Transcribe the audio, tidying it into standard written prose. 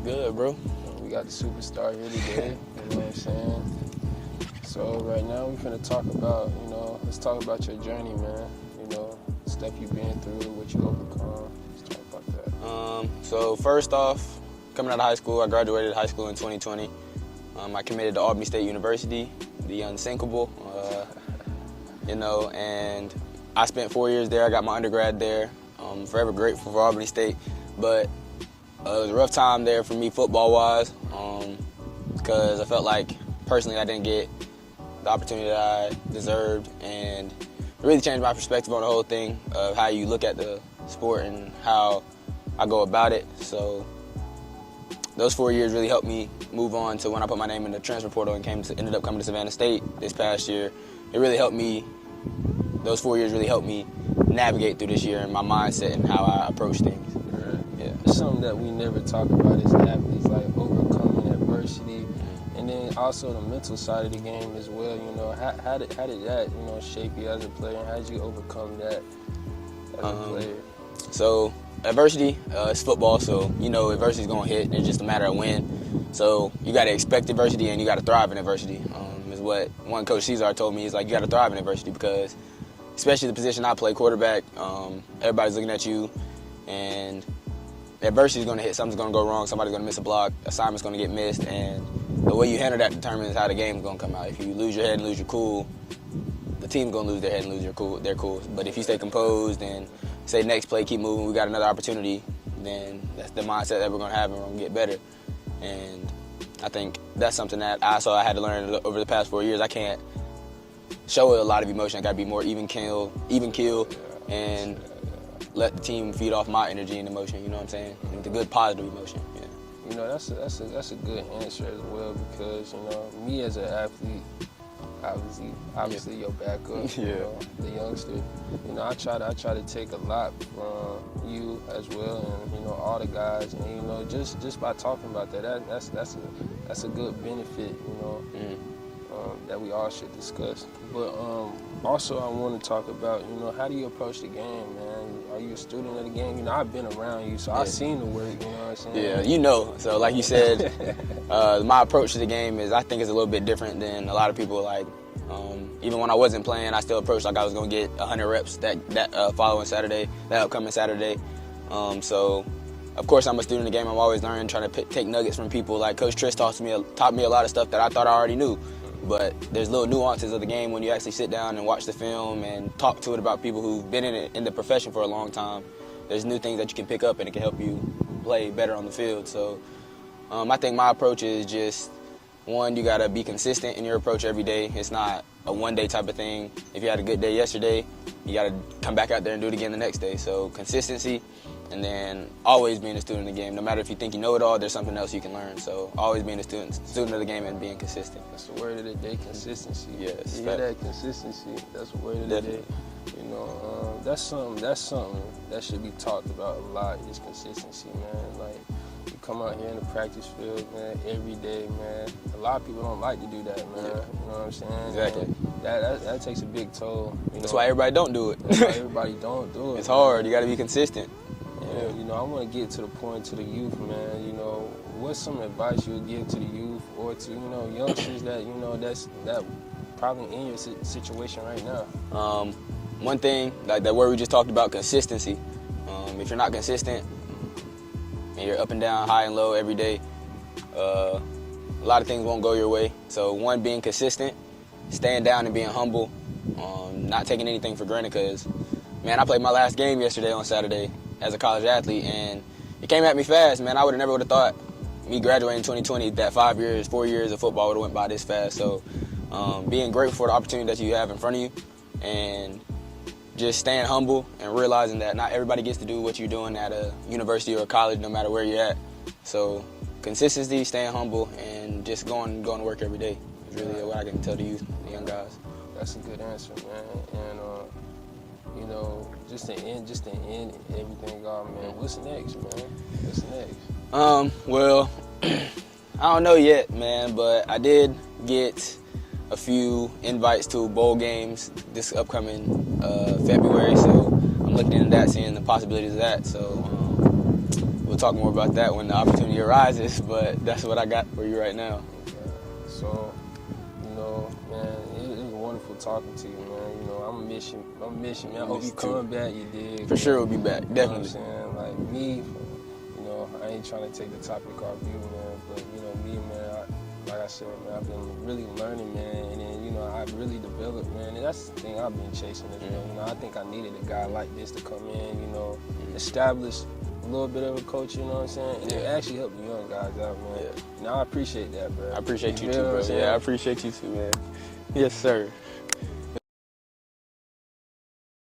Good, bro. We got the superstar here today, you know what I'm saying? So right now we're finna talk about, let's talk about your journey, man. Stuff you've been through, what you overcome. Let's talk about that. So first off, coming out of high school, I graduated high school in 2020. I committed to Albany State University, the unsinkable, and I spent 4 years there. I got my undergrad there. Forever grateful for Albany State, but it was a rough time there for me football-wise because I felt like personally I didn't get the opportunity that I deserved, and it really changed my perspective on the whole thing of how you look at the sport and how I go about it. So those 4 years really helped me move on to when I put my name in the transfer portal and ended up coming to Savannah State this past year. It really helped me. Those 4 years really helped me navigate through this year and my mindset and how I approach things. Right. Yeah. It's something that we never talk about as athletes, like overcoming adversity, and then also the mental side of the game as well. How did that shape you as a player, and how did you overcome that as a player? So adversity, it's football, so adversity's gonna hit. It's just a matter of when. So you gotta expect adversity and you gotta thrive in adversity. Is what one coach Cesar told me. Is like you gotta thrive in adversity because, especially the position I play, quarterback, everybody's looking at you, and adversity is gonna hit. Something's gonna go wrong. Somebody's gonna miss a block. Assignment's gonna get missed, and the way you handle that determines how the game's gonna come out. If you lose your head and lose your cool, the team's gonna lose their head and lose their cool. But if you stay composed and say next play, keep moving, we got another opportunity, then that's the mindset that we're gonna have and we're gonna get better. And I think that's something that I had to learn over the past 4 years. I can't show a lot of emotion. I gotta be more even keel, and let the team feed off my energy and emotion, you know what I'm saying? And the good positive emotion, yeah. That's a good answer as well because, me as an athlete, obviously your backup, the youngster, I try to take a lot from you as well, and all the guys, and just by talking about that's a good benefit, that we all should discuss. But also I want to talk about, how do you approach the game, man? Are you a student of the game? I've been around you, so I've seen the work, you know what I'm saying? Yeah, so like you said, my approach to the game I think is a little bit different than a lot of people. Like, even when I wasn't playing, I still approached like I was going to get 100 reps that following Saturday, that upcoming Saturday. So, of course, I'm a student of the game. I'm always learning, trying to take nuggets from people. Like Coach Triss taught me a lot of stuff that I thought I already knew. But there's little nuances of the game when you actually sit down and watch the film and talk to it about people who've been in the profession for a long time. There's new things that you can pick up and it can help you play better on the field. So I think my approach is just, one, you gotta be consistent in your approach every day. It's not a one-day type of thing. If you had a good day yesterday, you gotta come back out there and do it again the next day. So consistency, and then always being a student of the game. No matter if you think you know it all, there's something else you can learn. So always being a student of the game and being consistent. That's the word of the day, consistency. Yes. You hear that, consistency? That's the word of the day. That's something that should be talked about a lot, is consistency, man. Like, you come out here in the practice field, man, every day, man. A lot of people don't like to do that, man. Yeah. You know what I'm saying? Exactly. And that takes a big toll. That's why everybody don't do it. That's why everybody don't do it. It's hard. You got to be consistent. And, I want to get to the point to the youth, man. What's some advice you would give to the youth or to, youngsters that probably in your situation right now? One thing, like that word we just talked about, consistency. If you're not consistent and you're up and down, high and low every day, a lot of things won't go your way. So one, being consistent, staying down and being humble, not taking anything for granted, because, man, I played my last game yesterday on Saturday as a college athlete, and it came at me fast, man. I never would have thought me graduating in 2020 that 4 years of football would have went by this fast. So being grateful for the opportunity that you have in front of you, and just staying humble and realizing that not everybody gets to do what you're doing at a university or a college, no matter where you're at. So consistency, staying humble, and just going to work every day is really what I can tell the youth, the young guys. That's a good answer, man. And just to end everything off, man. What's next, man? What's next? Well, I don't know yet, man, but I did get a few invites to bowl games this upcoming February, so I'm looking into that, seeing the possibilities of that. So we'll we'll talk more about that when the opportunity arises, but that's what I got for you right now. Okay. So, you know, man, it was wonderful talking to you, man. You know, I'm gonna miss you, man. I hope you come back, you dig. For sure, we'll be back, definitely. You know what I'm saying? Like me, you know, I ain't trying to take the topic off you, man, but, you know, me, man, like I said, man, I've been really learning, man, and then, you know, I've really developed, man, and that's the thing I've been chasing as well. You know, I think I needed a guy like this to come in, you know, establish a little bit of a coach, you know what I'm saying, and it actually help the young guys out, man. Yeah. You know, I appreciate that, bro. I appreciate you too, bro. Yeah, I appreciate you too, man. Yes, sir.